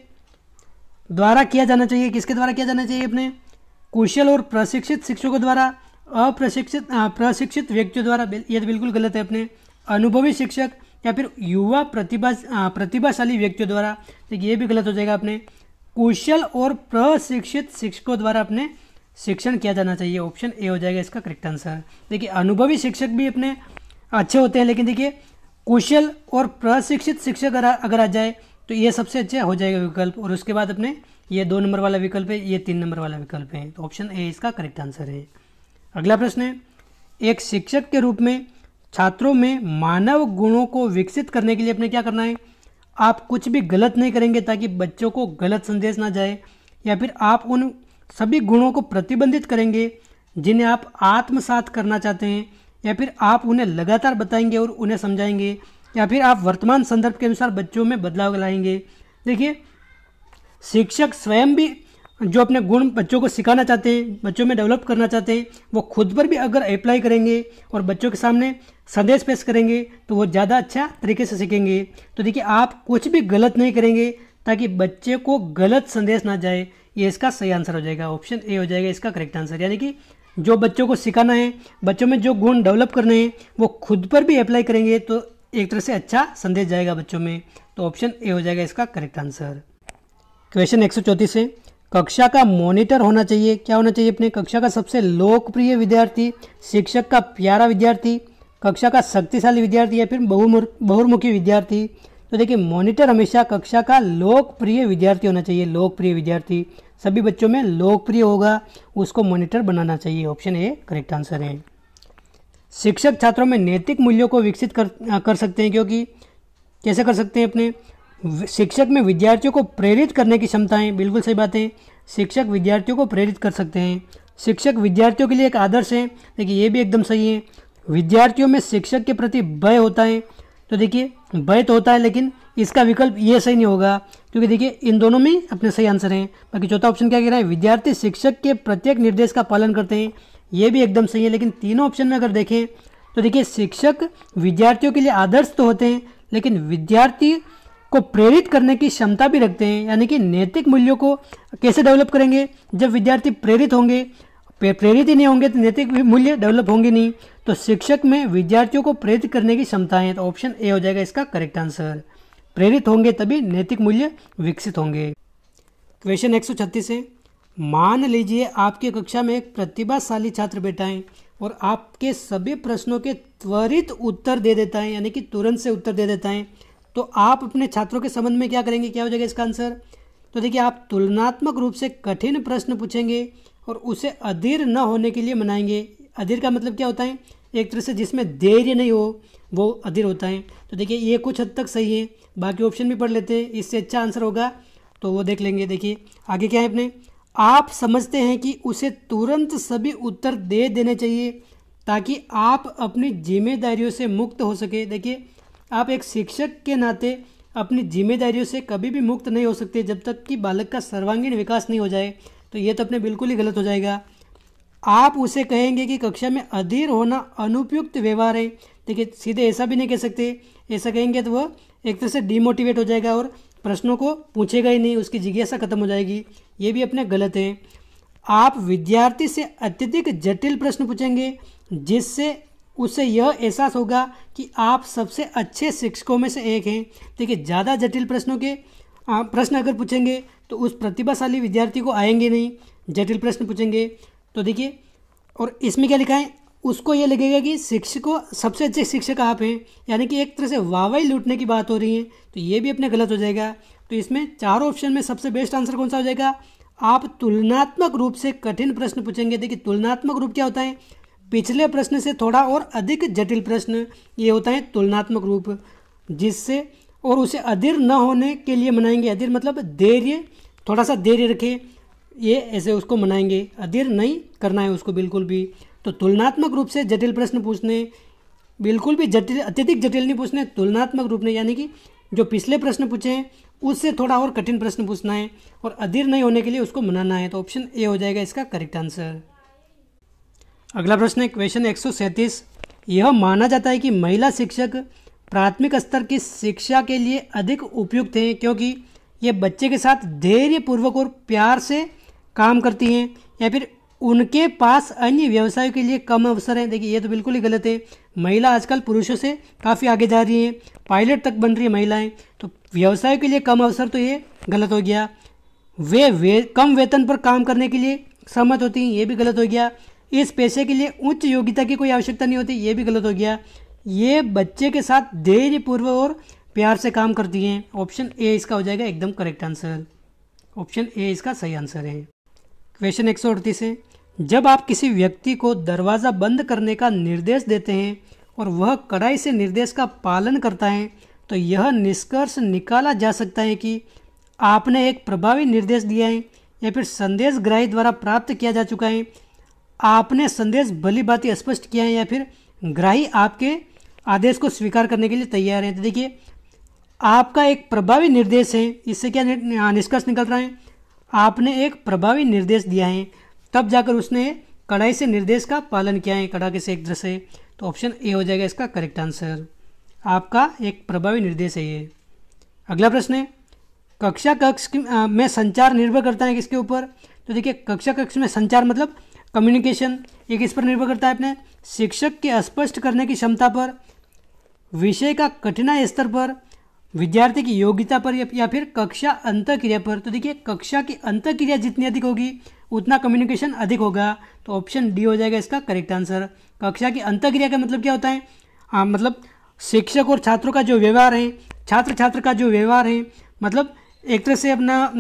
द्वारा किया जाना चाहिए, किसके द्वारा किया जाना चाहिए अपने? कुशल और प्रशिक्षित शिक्षकों द्वारा, प्रशिक्षित व्यक्तियों द्वारा। ये तो बिल्कुल गलत है अपने। अनुभवी शिक्षक या फिर युवा प्रतिभाशाली व्यक्तियों द्वारा। देखिए ये भी गलत हो जाएगा अपने। कुशल और प्रशिक्षित शिक्षकों द्वारा अपने शिक्षण किया जाना चाहिए, ऑप्शन ए हो जाएगा इसका करेक्ट आंसर। देखिए अनुभवी शिक्षक भी अपने अच्छे होते हैं, लेकिन देखिए कुशल और प्रशिक्षित शिक्षक अगर आ जाए तो ये सबसे अच्छा हो जाएगा विकल्प। और उसके बाद अपने ये 2 नंबर वाला विकल्प है, ये 3 नंबर वाला विकल्प है। तो ऑप्शन ए इसका करेक्ट आंसर है। अगला प्रश्न है, एक शिक्षक के रूप में छात्रों में मानव गुणों को विकसित करने के लिए अपने क्या करना है? आप कुछ भी गलत नहीं करेंगे ताकि बच्चों को गलत संदेश ना जाए, या फिर आप उन सभी गुणों को प्रतिबंधित करेंगे जिन्हें आप आत्मसात करना चाहते हैं, या फिर आप उन्हें लगातार बताएंगे और उन्हें समझाएंगे, या फिर आप वर्तमान संदर्भ के अनुसार बच्चों में बदलाव लाएंगे। देखिए शिक्षक स्वयं भी जो अपने गुण बच्चों को सिखाना चाहते हैं, बच्चों में डेवलप करना चाहते हैं, वो खुद पर भी अगर अप्लाई करेंगे और बच्चों के सामने संदेश पेश करेंगे तो वो ज़्यादा अच्छा तरीके से सीखेंगे। तो देखिए आप कुछ भी गलत नहीं करेंगे ताकि बच्चे को गलत संदेश ना जाए, ये इसका सही आंसर हो जाएगा, ऑप्शन ए हो जाएगा इसका करेक्ट आंसर। यानी कि जो बच्चों को सिखाना है, बच्चों में जो गुण डेवलप करने हैं, वो खुद पर भी अप्लाई करेंगे तो एक तरह से अच्छा संदेश जाएगा बच्चों में। तो ऑप्शन ए हो जाएगा इसका करेक्ट आंसर। क्वेश्चन 134 है, कक्षा का मॉनिटर होना चाहिए। क्या होना चाहिए अपने? कक्षा का सबसे लोकप्रिय विद्यार्थी, शिक्षक का प्यारा विद्यार्थी, कक्षा का शक्तिशाली विद्यार्थी, या फिर बहुमुखी विद्यार्थी। तो देखिए मॉनिटर हमेशा कक्षा का लोकप्रिय विद्यार्थी होना चाहिए। लोकप्रिय विद्यार्थी सभी बच्चों में लोकप्रिय होगा, उसको मॉनिटर बनाना चाहिए, ऑप्शन ए करेक्ट आंसर है। शिक्षक छात्रों में नैतिक मूल्यों को विकसित कर सकते हैं, क्योंकि कैसे कर सकते हैं अपने? शिक्षक में विद्यार्थियों को प्रेरित करने की क्षमताएं, बिल्कुल सही बात है, शिक्षक विद्यार्थियों को प्रेरित कर सकते हैं। शिक्षक विद्यार्थियों के लिए एक आदर्श है, देखिए ये भी एकदम सही है। विद्यार्थियों में शिक्षक के प्रति भय होता है, तो देखिए भय तो होता है, लेकिन इसका विकल्प ये सही नहीं होगा, क्योंकि देखिए इन दोनों में अपने सही आंसर हैं। बाकी चौथा ऑप्शन क्या कह रहा है? विद्यार्थी शिक्षक के प्रत्येक निर्देश का पालन करते हैं, ये भी एकदम सही है। लेकिन तीनों ऑप्शन में अगर देखें तो देखिए शिक्षक विद्यार्थियों के लिए आदर्श तो होते हैं, लेकिन विद्यार्थी को प्रेरित करने की क्षमता भी रखते हैं। यानी कि नैतिक मूल्यों को कैसे डेवलप करेंगे? जब विद्यार्थी प्रेरित होंगे, प्रेरित ही नहीं होंगे तो नैतिक मूल्य डेवलप होंगे नहीं। तो शिक्षक में विद्यार्थियों को प्रेरित करने की क्षमता है, तो ऑप्शन ए हो जाएगा इसका करेक्ट आंसर। प्रेरित होंगे तभी नैतिक मूल्य विकसित होंगे। क्वेश्चन 136 है, मान लीजिए आपकी कक्षा में एक प्रतिभाशाली छात्र बैठा है और आपके सभी प्रश्नों के त्वरित उत्तर दे देता है, यानी कि तुरंत से उत्तर दे देता है, तो आप अपने छात्रों के संबंध में क्या करेंगे? क्या हो जाएगा इसका आंसर? तो देखिए आप तुलनात्मक रूप से कठिन प्रश्न पूछेंगे और उसे अधीर न होने के लिए मनाएंगे। अधीर का मतलब क्या होता है? एक तरह से जिसमें धैर्य नहीं हो वो अधीर होता है। तो देखिए ये कुछ हद तक सही है, बाकी ऑप्शन भी पढ़ लेते हैं, इससे अच्छा आंसर होगा तो वो देख लेंगे। देखिए आगे क्या है अपने, आप समझते हैं कि उसे तुरंत सभी उत्तर दे देने चाहिए ताकि आप अपनी जिम्मेदारियों से मुक्त हो सके। देखिए आप एक शिक्षक के नाते अपनी जिम्मेदारियों से कभी भी मुक्त नहीं हो सकते जब तक कि बालक का सर्वांगीण विकास नहीं हो जाए। तो ये तो अपने बिल्कुल ही गलत हो जाएगा। आप उसे कहेंगे कि कक्षा में अधीर होना अनुपयुक्त व्यवहार है। देखिए सीधे ऐसा भी नहीं कह सकते, ऐसा कहेंगे तो वह एक तरह से डिमोटिवेट हो जाएगा और प्रश्नों को पूछेगा ही नहीं, उसकी जिज्ञासा खत्म हो जाएगी। ये भी अपने गलत है। आप विद्यार्थी से अत्यधिक जटिल प्रश्न पूछेंगे जिससे उसे यह एहसास होगा कि आप सबसे अच्छे शिक्षकों में से एक हैं। देखिए ज़्यादा जटिल प्रश्न अगर पूछेंगे तो उस प्रतिभाशाली विद्यार्थी को आएंगे नहीं, जटिल प्रश्न पूछेंगे तो देखिए। और इसमें क्या लिखा है, उसको ये लगेगा कि शिक्षकों सबसे अच्छे शिक्षक आप हैं, यानी कि एक तरह से वाहवाही लूटने की बात हो रही है, तो ये भी अपने गलत हो जाएगा। तो इसमें चारों ऑप्शन में सबसे बेस्ट आंसर कौन सा हो जाएगा, आप तुलनात्मक रूप से कठिन प्रश्न पूछेंगे। देखिए तुलनात्मक रूप क्या होता है, पिछले प्रश्न से थोड़ा और अधिक जटिल प्रश्न, ये होता है तुलनात्मक रूप, जिससे और उसे अधीर न होने के लिए मनाएंगे। अधीर मतलब धैर्य, थोड़ा सा धैर्य रखे, ये ऐसे उसको मनाएंगे, अधीर नहीं करना है उसको बिल्कुल भी। तो तुलनात्मक रूप से जटिल प्रश्न पूछने, बिल्कुल भी जटिल अत्यधिक जटिल नहीं पूछने, तुलनात्मक रूप में यानी कि जो पिछले प्रश्न पूछे हैं उससे थोड़ा और कठिन प्रश्न पूछना है और अधीर नहीं होने के लिए उसको मनाना है। तो ऑप्शन ए हो जाएगा इसका करेक्ट आंसर। अगला प्रश्न है क्वेश्चन 137। यह माना जाता है कि महिला शिक्षक प्राथमिक स्तर की शिक्षा के लिए अधिक उपयुक्त हैं क्योंकि ये बच्चे के साथ धैर्यपूर्वक और प्यार से काम करती हैं, या फिर उनके पास अन्य व्यवसायों के लिए कम अवसर हैं। देखिए ये तो बिल्कुल ही गलत है। महिला आजकल पुरुषों से काफ़ी आगे जा रही हैं, पायलट तक बन रही है महिलाएं, तो व्यवसाय के लिए कम अवसर, तो ये गलत हो गया। वे कम वेतन पर काम करने के लिए सहमत होती हैं, ये भी गलत हो गया। इस पेशे के लिए उच्च योग्यता की कोई आवश्यकता नहीं होती, ये भी गलत हो गया। ये बच्चे के साथ धैर्यपूर्वक और प्यार से काम करती हैं। ऑप्शन ए इसका हो जाएगा एकदम करेक्ट आंसर। ऑप्शन ए इसका सही आंसर है। क्वेश्चन 138 है, जब आप किसी व्यक्ति को दरवाज़ा बंद करने का निर्देश देते हैं और वह कड़ाई से निर्देश का पालन करता है तो यह निष्कर्ष निकाला जा सकता है कि आपने एक प्रभावी निर्देश दिया है या फिर संदेश ग्राही द्वारा प्राप्त किया जा चुका है। आपने संदेश भली भांति स्पष्ट किया है या फिर ग्राही आपके आदेश को स्वीकार करने के लिए तैयार है। तो देखिए आपका एक प्रभावी निर्देश है, इससे क्या निष्कर्ष निकल रहा है, आपने एक प्रभावी निर्देश दिया है, तब जाकर उसने कड़ाई से निर्देश का पालन किया है, कड़ाके से एक तरह से। तो ऑप्शन ए हो जाएगा इसका करेक्ट आंसर। आपका एक प्रभावी निर्देश है ये। अगला प्रश्न है, कक्षा कक्ष में संचार निर्भर करता है किसके ऊपर। तो देखिए कक्षा कक्ष में संचार मतलब कम्युनिकेशन, ये किस पर निर्भर करता है, अपने शिक्षक के स्पष्ट करने की क्षमता पर, विषय का कठिनाई स्तर पर, विद्यार्थी की योग्यता पर, या फिर कक्षा अंतःक्रिया पर। तो देखिए कक्षा की अंतःक्रिया जितनी अधिक होगी उतना कम्युनिकेशन अधिक होगा। तो ऑप्शन डी हो जाएगा इसका करेक्ट आंसर। कक्षा की अंतःक्रिया का मतलब क्या होता है, मतलब शिक्षक और छात्रों का जो व्यवहार है, छात्र छात्र का जो व्यवहार है, मतलब एक तरह से अपना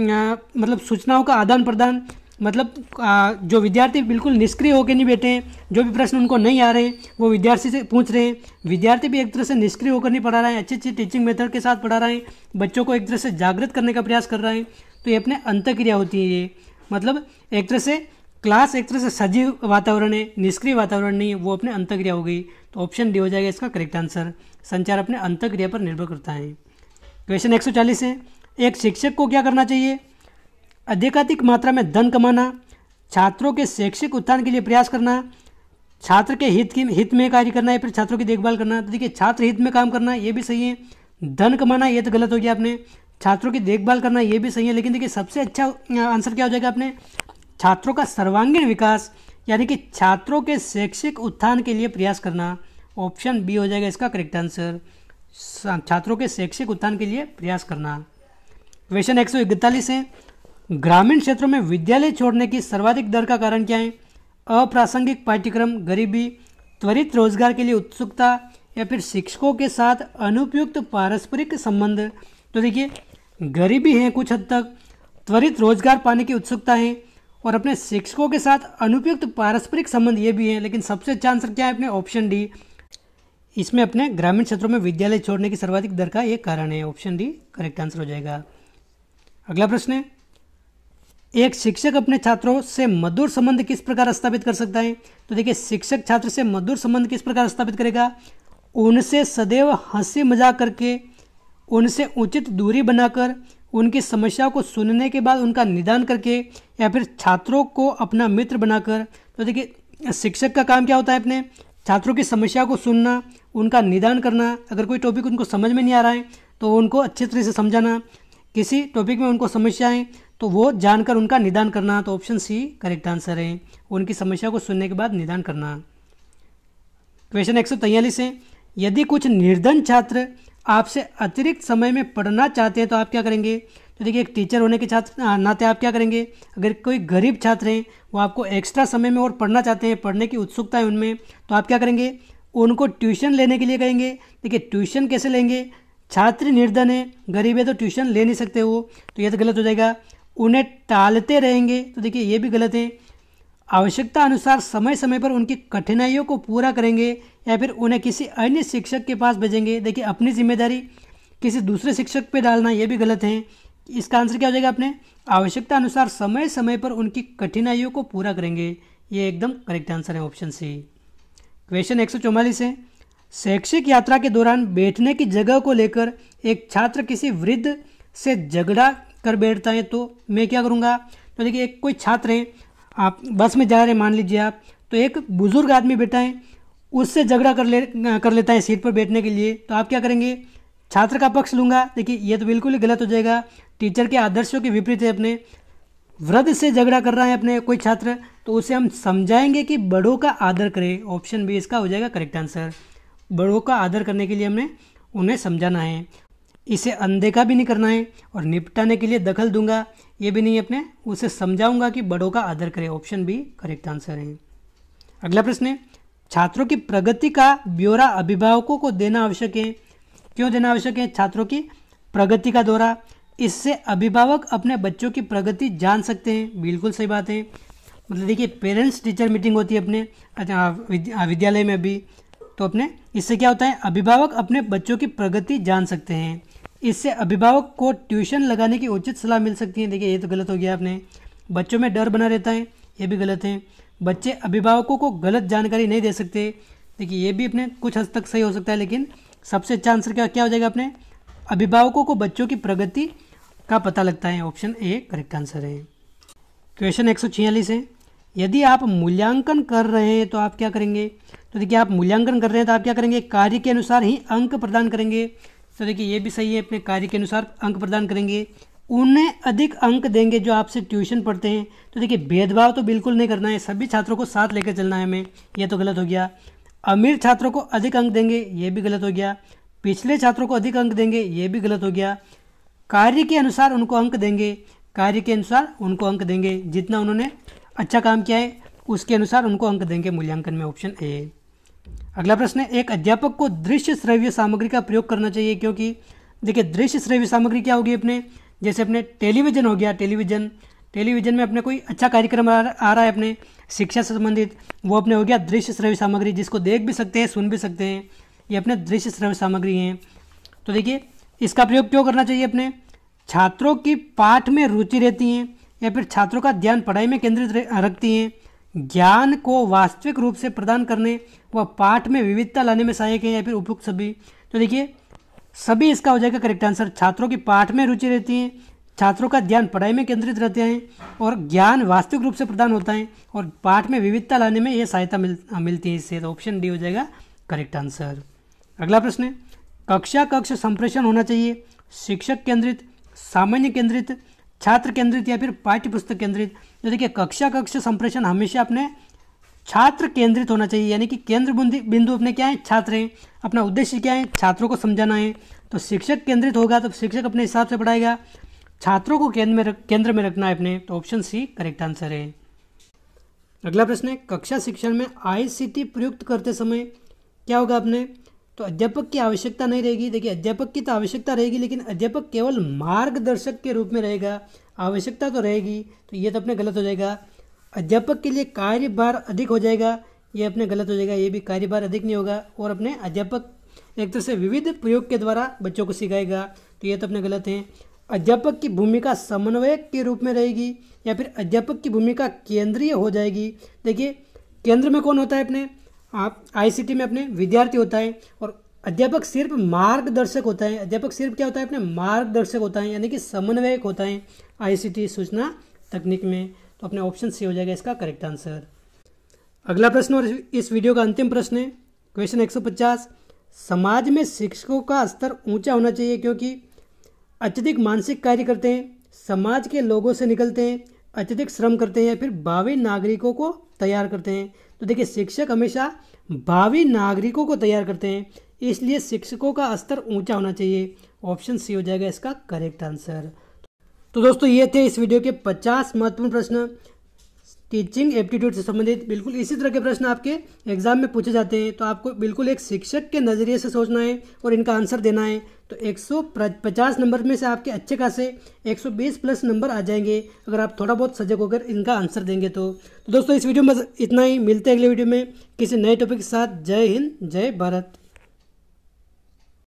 मतलब सूचनाओं का आदान प्रदान, मतलब जो विद्यार्थी बिल्कुल निष्क्रिय होकर नहीं बैठे हैं, जो भी प्रश्न उनको नहीं आ रहे हैं वो विद्यार्थी से पूछ रहे हैं, विद्यार्थी भी एक तरह से निष्क्रिय होकर नहीं पढ़ा रहा है, अच्छी अच्छी टीचिंग मेथड के साथ पढ़ा रहा है, बच्चों को एक तरह से जागृत करने का प्रयास कर रहा है। तो ये अपने अंतःक्रिया होती है। ये मतलब एक तरह से क्लास एक तरह से सजीव वातावरण है, निष्क्रिय वातावरण नहीं है, वो अपने अंतःक्रिया हो गई। तो ऑप्शन डी हो जाएगा इसका करेक्ट आंसर। संचार अपने अंतःक्रिया पर निर्भर करता है। क्वेश्चन 140 है, एक शिक्षक को क्या करना चाहिए, अधिकाधिक मात्रा में धन कमाना, छात्रों के शैक्षिक उत्थान के लिए प्रयास करना, छात्र के हित में कार्य करना, या फिर छात्रों की देखभाल करना। तो देखिए छात्र हित में काम करना ये भी सही है, धन कमाना ये तो गलत हो गया आपने, छात्रों की देखभाल करना ये भी सही है, लेकिन देखिए सबसे अच्छा आंसर क्या हो जाएगा अपने, छात्रों का सर्वांगीण विकास, यानी कि छात्रों के शैक्षिक उत्थान के लिए प्रयास करना। ऑप्शन बी हो जाएगा इसका करेक्ट आंसर, छात्रों के शैक्षिक उत्थान के लिए प्रयास करना। क्वेश्चन 141 है, ग्रामीण क्षेत्रों में विद्यालय छोड़ने की सर्वाधिक दर का कारण क्या है, अप्रासंगिक पाठ्यक्रम, गरीबी, त्वरित रोजगार के लिए उत्सुकता, या फिर शिक्षकों के साथ अनुपयुक्त पारस्परिक संबंध। तो देखिए गरीबी है कुछ हद तक, त्वरित रोजगार पाने की उत्सुकता है, और अपने शिक्षकों के साथ अनुपयुक्त पारस्परिक संबंध ये भी है, लेकिन सबसे अच्छा आंसर क्या है अपने ऑप्शन डी। इसमें अपने ग्रामीण क्षेत्रों में विद्यालय छोड़ने की सर्वाधिक दर का ये कारण है। ऑप्शन डी करेक्ट आंसर हो जाएगा। अगला प्रश्न है, एक शिक्षक अपने छात्रों से मधुर संबंध किस प्रकार स्थापित कर सकता है। तो देखिए शिक्षक छात्र से मधुर संबंध किस प्रकार स्थापित करेगा, उनसे सदैव हंसी मजाक करके, उनसे उचित दूरी बनाकर, उनकी समस्याओं को सुनने के बाद उनका निदान करके, या फिर छात्रों को अपना मित्र बनाकर। तो देखिए शिक्षक का काम क्या होता है, अपने छात्रों की समस्या को सुनना, उनका निदान करना, अगर कोई टॉपिक उनको समझ में नहीं आ रहा है तो उनको अच्छे तरह से समझाना, किसी टॉपिक में उनको समस्या है तो वो जानकर उनका निदान करना। तो ऑप्शन सी करेक्ट आंसर है, उनकी समस्या को सुनने के बाद निदान करना। क्वेश्चन 143 है, यदि कुछ निर्धन छात्र आपसे अतिरिक्त समय में पढ़ना चाहते हैं तो आप क्या करेंगे? तो देखिए एक टीचर होने के छात्र नाते आप क्या करेंगे? अगर कोई गरीब छात्र हैं वो आपको एक्स्ट्रा समय में और पढ़ना चाहते हैं, पढ़ने की उत्सुकता है उनमें, तो आप क्या करेंगे? उनको ट्यूशन लेने के लिए कहेंगे। देखिए ट्यूशन कैसे लेंगे? छात्र निर्धन है, गरीब है तो ट्यूशन ले नहीं सकते वो, तो ये तो गलत हो जाएगा। उन्हें टालते रहेंगे, तो देखिए ये भी गलत है। आवश्यकता अनुसार समय समय पर उनकी कठिनाइयों को पूरा करेंगे या फिर उन्हें किसी अन्य शिक्षक के पास भेजेंगे। देखिए अपनी जिम्मेदारी किसी दूसरे शिक्षक पे डालना ये भी गलत है। इसका आंसर क्या हो जाएगा? अपने आवश्यकता अनुसार समय समय पर उनकी कठिनाइयों को पूरा करेंगे, ये एकदम करेक्ट आंसर है, ऑप्शन सी। क्वेश्चन 144 है, शैक्षिक यात्रा के दौरान बैठने की जगह को लेकर एक छात्र किसी वृद्ध से झगड़ा कर बैठता है तो मैं क्या करूँगा? तो देखिए एक कोई छात्र है, आप बस में जा रहे हैं मान लीजिए आप, तो एक बुजुर्ग आदमी बैठा है, उससे झगड़ा कर लेता है सीट पर बैठने के लिए, तो आप क्या करेंगे? छात्र का पक्ष लूँगा। देखिए ये तो बिल्कुल ही गलत हो जाएगा, टीचर के आदर्शों के विपरीत है। अपने वृद्ध से झगड़ा कर रहा है अपने कोई छात्र, तो उसे हम समझाएंगे कि बड़ों का आदर करें। ऑप्शन बी इसका हो जाएगा करेक्ट आंसर। बड़ों का आदर करने के लिए हमने उन्हें समझाना है, इसे अनदेखा भी नहीं करना है और निपटाने के लिए दखल दूंगा ये भी नहीं, अपने उसे समझाऊंगा कि बड़ों का आदर करें। ऑप्शन बी करेक्ट आंसर है। अगला प्रश्न है, छात्रों की प्रगति का ब्यौरा अभिभावकों को देना आवश्यक है। क्यों देना आवश्यक है? छात्रों की प्रगति का दौरा, इससे अभिभावक अपने बच्चों की प्रगति जान सकते हैं। बिल्कुल सही बात है। मतलब देखिए पेरेंट्स टीचर मीटिंग होती है अपने विद्यालय में भी, तो अपने इससे क्या होता है? अभिभावक अपने बच्चों की प्रगति जान सकते हैं। इससे अभिभावक को ट्यूशन लगाने की उचित सलाह मिल सकती है। देखिए ये तो गलत हो गया, अपने बच्चों में डर बना रहता है, ये भी गलत है। बच्चे अभिभावकों को गलत जानकारी नहीं दे सकते। देखिए ये भी अपने कुछ हद तक सही हो सकता है, लेकिन सबसे अच्छा आंसर क्या हो जाएगा? अपने अभिभावकों को बच्चों की प्रगति का पता लगता है। ऑप्शन ए करेक्ट आंसर है। क्वेश्चन 146 है, यदि आप मूल्यांकन कर रहे हैं तो आप क्या करेंगे? तो देखिए आप मूल्यांकन कर रहे हैं तो आप क्या करेंगे? कार्य के अनुसार ही अंक प्रदान करेंगे। तो देखिए ये भी सही है, अपने कार्य के अनुसार अंक प्रदान करेंगे। उन्हें अधिक अंक देंगे जो आपसे ट्यूशन पढ़ते हैं। तो देखिए भेदभाव तो बिल्कुल नहीं करना है, सभी छात्रों को साथ लेकर चलना है हमें, ये तो गलत हो गया। अमीर छात्रों को अधिक अंक देंगे, ये भी गलत हो गया। पिछले छात्रों को अधिक अंक देंगे, ये भी गलत हो गया। कार्य के अनुसार उनको अंक देंगे, कार्य के अनुसार उनको अंक देंगे, जितना उन्होंने अच्छा काम किया है उसके अनुसार उनको अंक देंगे मूल्यांकन में। Option A. अगला प्रश्न है, एक अध्यापक को दृश्य श्रव्य सामग्री का प्रयोग करना चाहिए क्योंकि देखिए दृश्य श्रव्य सामग्री क्या होगी? अपने जैसे अपने टेलीविज़न हो गया, टेलीविज़न में अपने कोई अच्छा कार्यक्रम आ रहा है अपने शिक्षा से संबंधित, वो अपने हो गया दृश्य श्रव्य सामग्री, जिसको देख भी सकते हैं सुन भी सकते हैं, ये अपने दृश्य श्रव्य सामग्री हैं। तो देखिए इसका प्रयोग क्यों करना चाहिए? अपने छात्रों की पाठ में रुचि रहती हैं या फिर छात्रों का ध्यान पढ़ाई में केंद्रित रखती हैं, ज्ञान को वास्तविक रूप से प्रदान करने व पाठ में विविधता लाने में सहायक है, या फिर उपयुक्त सभी। तो देखिए सभी इसका हो जाएगा करेक्ट आंसर। छात्रों की पाठ में रुचि रहती है, छात्रों का ध्यान पढ़ाई में केंद्रित रहते हैं और ज्ञान वास्तविक रूप से प्रदान होता है और पाठ में विविधता लाने में यह सहायता मिलती है इससे। तो ऑप्शन डी हो जाएगा करेक्ट आंसर। अगला प्रश्न है, कक्षा कक्ष संप्रेषण होना चाहिए शिक्षक केंद्रित, सामान्य केंद्रित, छात्र केंद्रित या फिर पाठ्य पुस्तक केंद्रित? तो देखिए कक्षा कक्ष संप्रेषण हमेशा अपने छात्र केंद्रित होना चाहिए, यानी कि केंद्र बिंदु अपने क्या है? छात्र हैं। अपना उद्देश्य क्या है? छात्रों को समझाना है। तो शिक्षक केंद्रित होगा तो शिक्षक अपने हिसाब से पढ़ाएगा, छात्रों को केंद्र में रखना है अपने। तो ऑप्शन सी करेक्ट आंसर है। अगला प्रश्न है, कक्षा शिक्षण में ICT प्रयुक्त करते समय क्या होगा अपने? तो अध्यापक की आवश्यकता नहीं रहेगी। देखिए अध्यापक की तो आवश्यकता रहेगी, लेकिन अध्यापक केवल मार्गदर्शक के रूप में रहेगा, आवश्यकता तो रहेगी, तो ये तो अपने गलत हो जाएगा। अध्यापक के लिए कार्यभार अधिक हो जाएगा, ये अपने गलत हो जाएगा, ये भी कार्यभार अधिक नहीं होगा। और अपने अध्यापक एक तरह से विविध प्रयोग के द्वारा बच्चों को सिखाएगा, तो ये तो अपने गलत हैं। अध्यापक की भूमिका समन्वयक के रूप में रहेगी या फिर अध्यापक की भूमिका केंद्रीय हो जाएगी। देखिए केंद्र में कौन होता है? अपने आप ICT में अपने विद्यार्थी होता है और अध्यापक सिर्फ मार्गदर्शक होता है। अध्यापक सिर्फ क्या होता है? अपने मार्गदर्शक होता है, यानी कि समन्वयक होता है ICT सूचना तकनीक में। तो अपने ऑप्शन सी हो जाएगा इसका करेक्ट आंसर। अगला प्रश्न और इस वीडियो का अंतिम प्रश्न है क्वेश्चन 150। समाज में शिक्षकों का स्तर ऊंचा होना चाहिए क्योंकि अत्यधिक मानसिक कार्य करते हैं, समाज के लोगों से निकलते हैं, अत्यधिक श्रम करते हैं या फिर भावी नागरिकों को तैयार करते हैं। तो देखिए शिक्षक हमेशा भावी नागरिकों को तैयार करते हैं, इसलिए शिक्षकों का स्तर ऊंचा होना चाहिए। ऑप्शन सी हो जाएगा इसका करेक्ट आंसर। तो दोस्तों ये थे इस वीडियो के 50 महत्वपूर्ण प्रश्न टीचिंग एप्टीट्यूड से संबंधित। बिल्कुल इसी तरह के प्रश्न आपके एग्जाम में पूछे जाते हैं, तो आपको बिल्कुल एक शिक्षक के नज़रिए से सोचना है और इनका आंसर देना है। तो 150 नंबर में से आपके अच्छे खासे 120 प्लस नंबर आ जाएंगे अगर आप थोड़ा बहुत सजग होकर इनका आंसर देंगे। तो दोस्तों इस वीडियो में बस इतना ही, मिलते हैं अगले वीडियो में किसी नए टॉपिक के साथ। जय हिंद, जय भारत।